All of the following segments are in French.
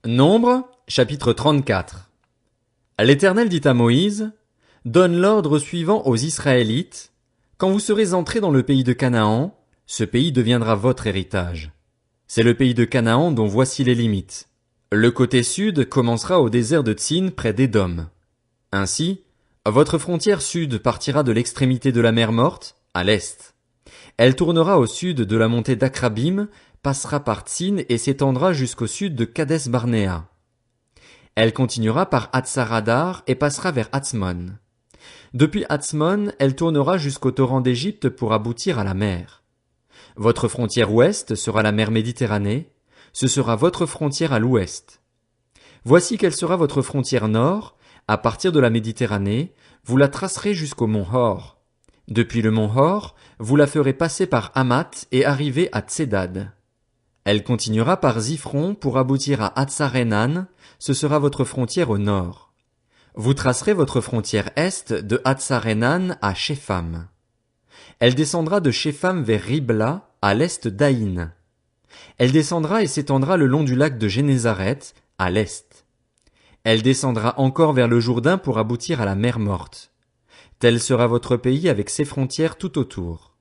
Nombre, chapitre 34. L'Éternel dit à Moïse, donne l'ordre suivant aux Israélites, quand vous serez entrés dans le pays de Canaan, ce pays deviendra votre héritage. C'est le pays de Canaan dont voici les limites. Le côté sud commencera au désert de Tsin près d'Édom. Ainsi, votre frontière sud partira de l'extrémité de la mer Morte, à l'est. Elle tournera au sud de la montée d'Akrabim, passera par Tsin et s'étendra jusqu'au sud de Kades Barnéa. Elle continuera par Hatsaradar et passera vers Hatzmon. Depuis Hatzmon, elle tournera jusqu'au torrent d'Égypte pour aboutir à la mer. Votre frontière ouest sera la mer Méditerranée, ce sera votre frontière à l'ouest. Voici quelle sera votre frontière nord, à partir de la Méditerranée, vous la tracerez jusqu'au mont Hor. Depuis le mont Hor, vous la ferez passer par Hamath et arriver à Tsedad. Elle continuera par Ziphron pour aboutir à Hatsarenan, ce sera votre frontière au nord. Vous tracerez votre frontière est de Hatsarenan à Shepham. Elle descendra de Shepham vers Ribla, à l'est d'Aïn. Elle descendra et s'étendra le long du lac de Génézaret, à l'est. Elle descendra encore vers le Jourdain pour aboutir à la mer Morte. Tel sera votre pays avec ses frontières tout autour.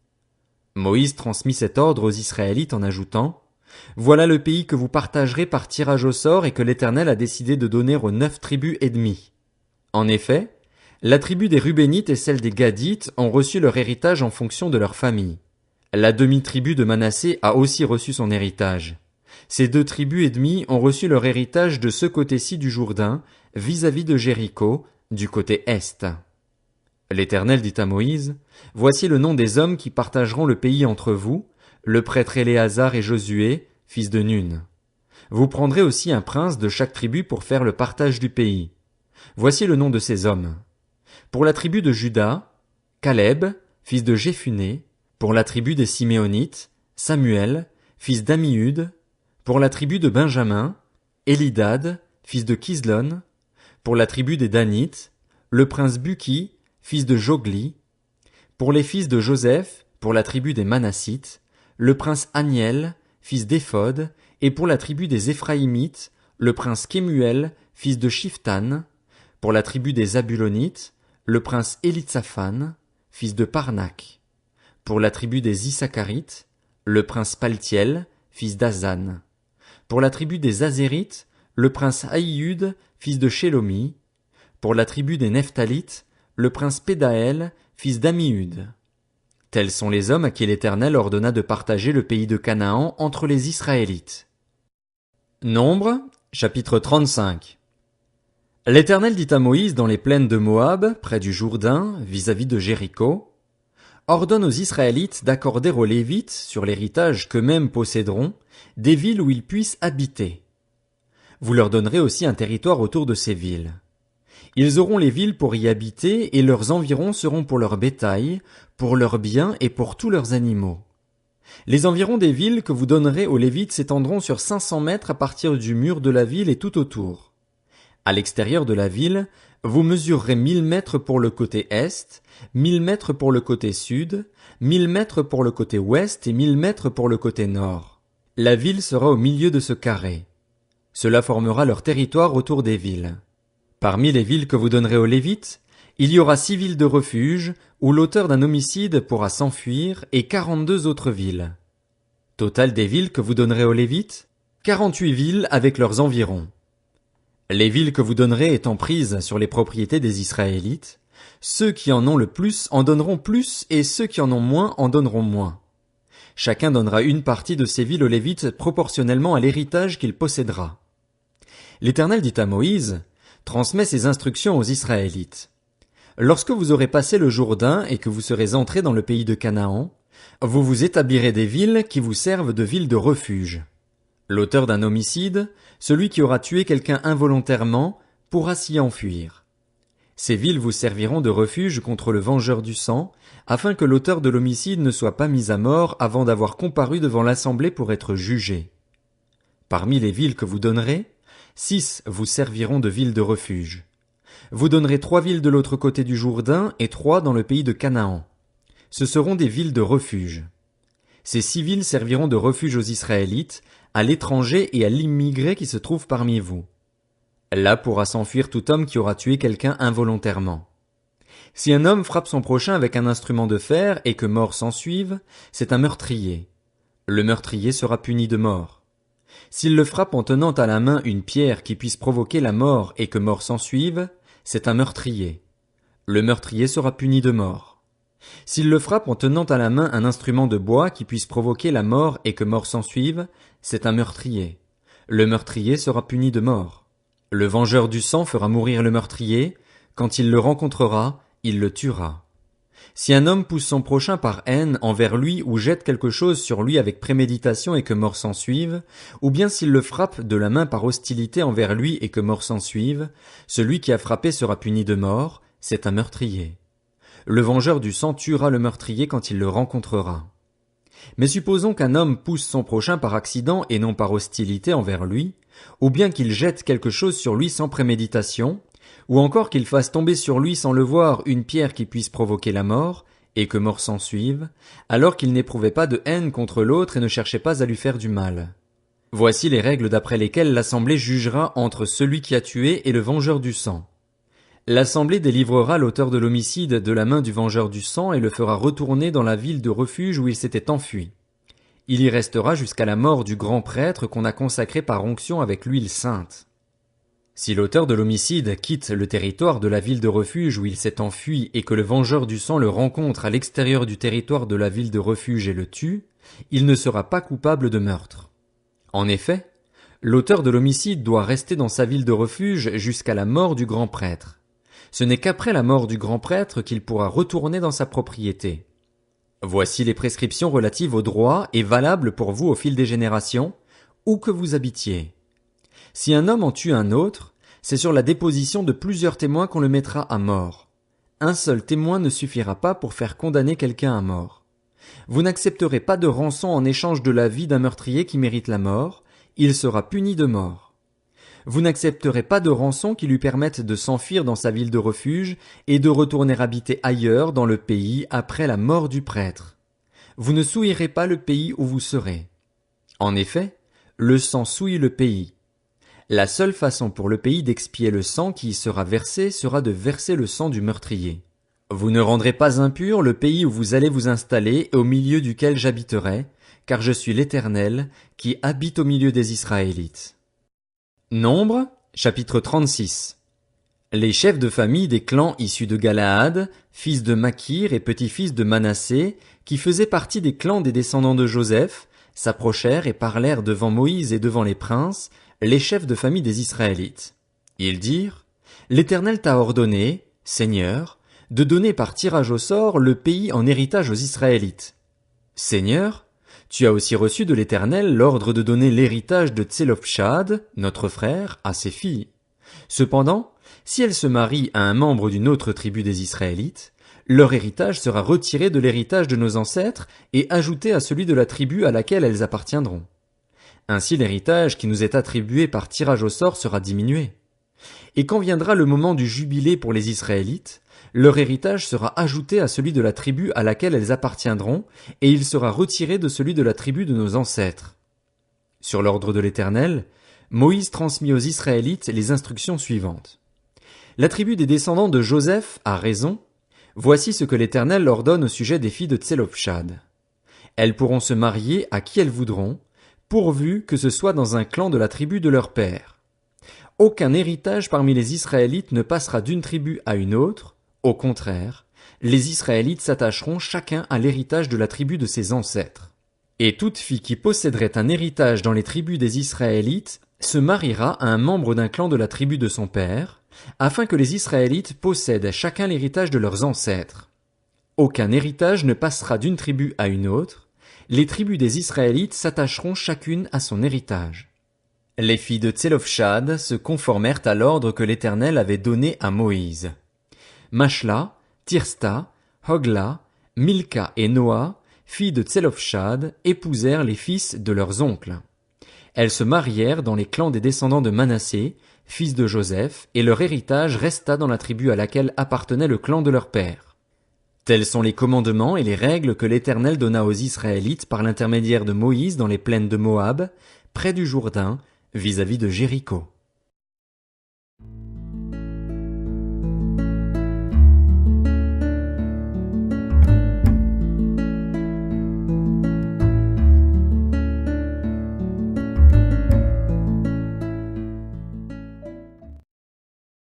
Moïse transmit cet ordre aux Israélites en ajoutant, voilà le pays que vous partagerez par tirage au sort et que l'Éternel a décidé de donner aux 9 tribus et demie. En effet, la tribu des Rubénites et celle des Gadites ont reçu leur héritage en fonction de leur famille. La demi-tribu de Manassé a aussi reçu son héritage. Ces 2 tribus et demie ont reçu leur héritage de ce côté-ci du Jourdain, vis-à-vis de Jéricho, du côté est. L'Éternel dit à Moïse, voici le nom des hommes qui partageront le pays entre vous, le prêtre Éléazar et Josué, fils de Nun. Vous prendrez aussi un prince de chaque tribu pour faire le partage du pays. Voici le nom de ces hommes. Pour la tribu de Juda, Caleb, fils de Jéphuné. Pour la tribu des Siméonites, Samuel, fils d'Ammiud. Pour la tribu de Benjamin, Élidad, fils de Kislon. Pour la tribu des Danites, le prince Buki, fils de Jogli. Pour les fils de Joseph, pour la tribu des Manassites, le prince Aniel, fils d'Éphod, et pour la tribu des Éphraïmites, le prince Kemuel, fils de Shiftan. Pour la tribu des Zabulonites, le prince Élitsaphan, fils de Parnak. Pour la tribu des Issacharites, le prince Paltiel, fils d'Azan. Pour la tribu des Azérites, le prince Aïud, fils de Shelomi. Pour la tribu des Nephtalites, le prince Pédaël, fils d'Ammiud. Tels sont les hommes à qui l'Éternel ordonna de partager le pays de Canaan entre les Israélites. Nombre, chapitre 35. L'Éternel dit à Moïse dans les plaines de Moab, près du Jourdain, vis-à-vis de Jéricho, ordonne aux Israélites d'accorder aux Lévites, sur l'héritage qu'eux-mêmes posséderont, des villes où ils puissent habiter. Vous leur donnerez aussi un territoire autour de ces villes. Ils auront les villes pour y habiter et leurs environs seront pour leur bétail, pour leurs biens et pour tous leurs animaux. Les environs des villes que vous donnerez aux Lévites s'étendront sur 500 mètres à partir du mur de la ville et tout autour. À l'extérieur de la ville, vous mesurerez 1000 mètres pour le côté est, 1000 mètres pour le côté sud, 1000 mètres pour le côté ouest et 1000 mètres pour le côté nord. La ville sera au milieu de ce carré. Cela formera leur territoire autour des villes. Parmi les villes que vous donnerez aux Lévites, il y aura 6 villes de refuge, où l'auteur d'un homicide pourra s'enfuir, et 42 autres villes. Total des villes que vous donnerez aux Lévites, 48 villes avec leurs environs. Les villes que vous donnerez étant prises sur les propriétés des Israélites, ceux qui en ont le plus en donneront plus, et ceux qui en ont moins en donneront moins. Chacun donnera une partie de ces villes aux Lévites proportionnellement à l'héritage qu'il possédera. L'Éternel dit à Moïse, transmets ces instructions aux Israélites. Lorsque vous aurez passé le Jourdain et que vous serez entrés dans le pays de Canaan, vous vous établirez des villes qui vous servent de villes de refuge. L'auteur d'un homicide, celui qui aura tué quelqu'un involontairement, pourra s'y enfuir. Ces villes vous serviront de refuge contre le vengeur du sang, afin que l'auteur de l'homicide ne soit pas mis à mort avant d'avoir comparu devant l'assemblée pour être jugé. Parmi les villes que vous donnerez, 6 vous serviront de villes de refuge. Vous donnerez 3 villes de l'autre côté du Jourdain et 3 dans le pays de Canaan. Ce seront des villes de refuge. Ces 6 villes serviront de refuge aux Israélites, à l'étranger et à l'immigré qui se trouve parmi vous. Là pourra s'enfuir tout homme qui aura tué quelqu'un involontairement. Si un homme frappe son prochain avec un instrument de fer et que mort s'ensuive, c'est un meurtrier. Le meurtrier sera puni de mort. S'il le frappe en tenant à la main une pierre qui puisse provoquer la mort et que mort s'ensuive, c'est un meurtrier. Le meurtrier sera puni de mort. S'il le frappe en tenant à la main un instrument de bois qui puisse provoquer la mort et que mort s'ensuive, c'est un meurtrier. Le meurtrier sera puni de mort. Le vengeur du sang fera mourir le meurtrier. Quand il le rencontrera, il le tuera. Si un homme pousse son prochain par haine envers lui ou jette quelque chose sur lui avec préméditation et que mort s'ensuive, ou bien s'il le frappe de la main par hostilité envers lui et que mort s'ensuive, celui qui a frappé sera puni de mort, c'est un meurtrier. Le vengeur du sang tuera le meurtrier quand il le rencontrera. Mais supposons qu'un homme pousse son prochain par accident et non par hostilité envers lui, ou bien qu'il jette quelque chose sur lui sans préméditation, ou encore qu'il fasse tomber sur lui sans le voir une pierre qui puisse provoquer la mort, et que mort s'ensuive, alors qu'il n'éprouvait pas de haine contre l'autre et ne cherchait pas à lui faire du mal. Voici les règles d'après lesquelles l'assemblée jugera entre celui qui a tué et le vengeur du sang. L'assemblée délivrera l'auteur de l'homicide de la main du vengeur du sang et le fera retourner dans la ville de refuge où il s'était enfui. Il y restera jusqu'à la mort du grand prêtre qu'on a consacré par onction avec l'huile sainte. Si l'auteur de l'homicide quitte le territoire de la ville de refuge où il s'est enfui et que le vengeur du sang le rencontre à l'extérieur du territoire de la ville de refuge et le tue, il ne sera pas coupable de meurtre. En effet, l'auteur de l'homicide doit rester dans sa ville de refuge jusqu'à la mort du grand prêtre. Ce n'est qu'après la mort du grand prêtre qu'il pourra retourner dans sa propriété. Voici les prescriptions relatives aux droits et valables pour vous au fil des générations, où que vous habitiez. Si un homme en tue un autre, c'est sur la déposition de plusieurs témoins qu'on le mettra à mort. Un seul témoin ne suffira pas pour faire condamner quelqu'un à mort. Vous n'accepterez pas de rançon en échange de la vie d'un meurtrier qui mérite la mort, il sera puni de mort. Vous n'accepterez pas de rançon qui lui permette de s'enfuir dans sa ville de refuge et de retourner habiter ailleurs dans le pays après la mort du prêtre. Vous ne souillerez pas le pays où vous serez. En effet, le sang souille le pays. La seule façon pour le pays d'expier le sang qui y sera versé sera de verser le sang du meurtrier. Vous ne rendrez pas impur le pays où vous allez vous installer et au milieu duquel j'habiterai, car je suis l'Éternel, qui habite au milieu des Israélites. Nombre, chapitre 36. Les chefs de famille des clans issus de Galaad, fils de Makir et petit-fils de Manassé, qui faisaient partie des clans des descendants de Joseph, s'approchèrent et parlèrent devant Moïse et devant les princes, les chefs de famille des Israélites. Ils dirent, l'Éternel t'a ordonné, Seigneur, de donner par tirage au sort le pays en héritage aux Israélites. Seigneur, tu as aussi reçu de l'Éternel l'ordre de donner l'héritage de Tselophshad, notre frère, à ses filles. Cependant, si elles se marient à un membre d'une autre tribu des Israélites, leur héritage sera retiré de l'héritage de nos ancêtres et ajouté à celui de la tribu à laquelle elles appartiendront. Ainsi l'héritage qui nous est attribué par tirage au sort sera diminué. Et quand viendra le moment du jubilé pour les Israélites, leur héritage sera ajouté à celui de la tribu à laquelle elles appartiendront, et il sera retiré de celui de la tribu de nos ancêtres. Sur l'ordre de l'Éternel, Moïse transmit aux Israélites les instructions suivantes. La tribu des descendants de Joseph a raison. Voici ce que l'Éternel ordonne au sujet des filles de Tselophshad. Elles pourront se marier à qui elles voudront, pourvu que ce soit dans un clan de la tribu de leur père. Aucun héritage parmi les Israélites ne passera d'une tribu à une autre. Au contraire, les Israélites s'attacheront chacun à l'héritage de la tribu de ses ancêtres. Et toute fille qui posséderait un héritage dans les tribus des Israélites se mariera à un membre d'un clan de la tribu de son père, afin que les Israélites possèdent chacun l'héritage de leurs ancêtres. Aucun héritage ne passera d'une tribu à une autre. Les tribus des Israélites s'attacheront chacune à son héritage. Les filles de Tselophshad se conformèrent à l'ordre que l'Éternel avait donné à Moïse. Machla, Tirsta, Hogla, Milka et Noa, filles de Tselophshad, épousèrent les fils de leurs oncles. Elles se marièrent dans les clans des descendants de Manassé, fils de Joseph, et leur héritage resta dans la tribu à laquelle appartenait le clan de leur père. Tels sont les commandements et les règles que l'Éternel donna aux Israélites par l'intermédiaire de Moïse dans les plaines de Moab, près du Jourdain, vis-à-vis de Jéricho.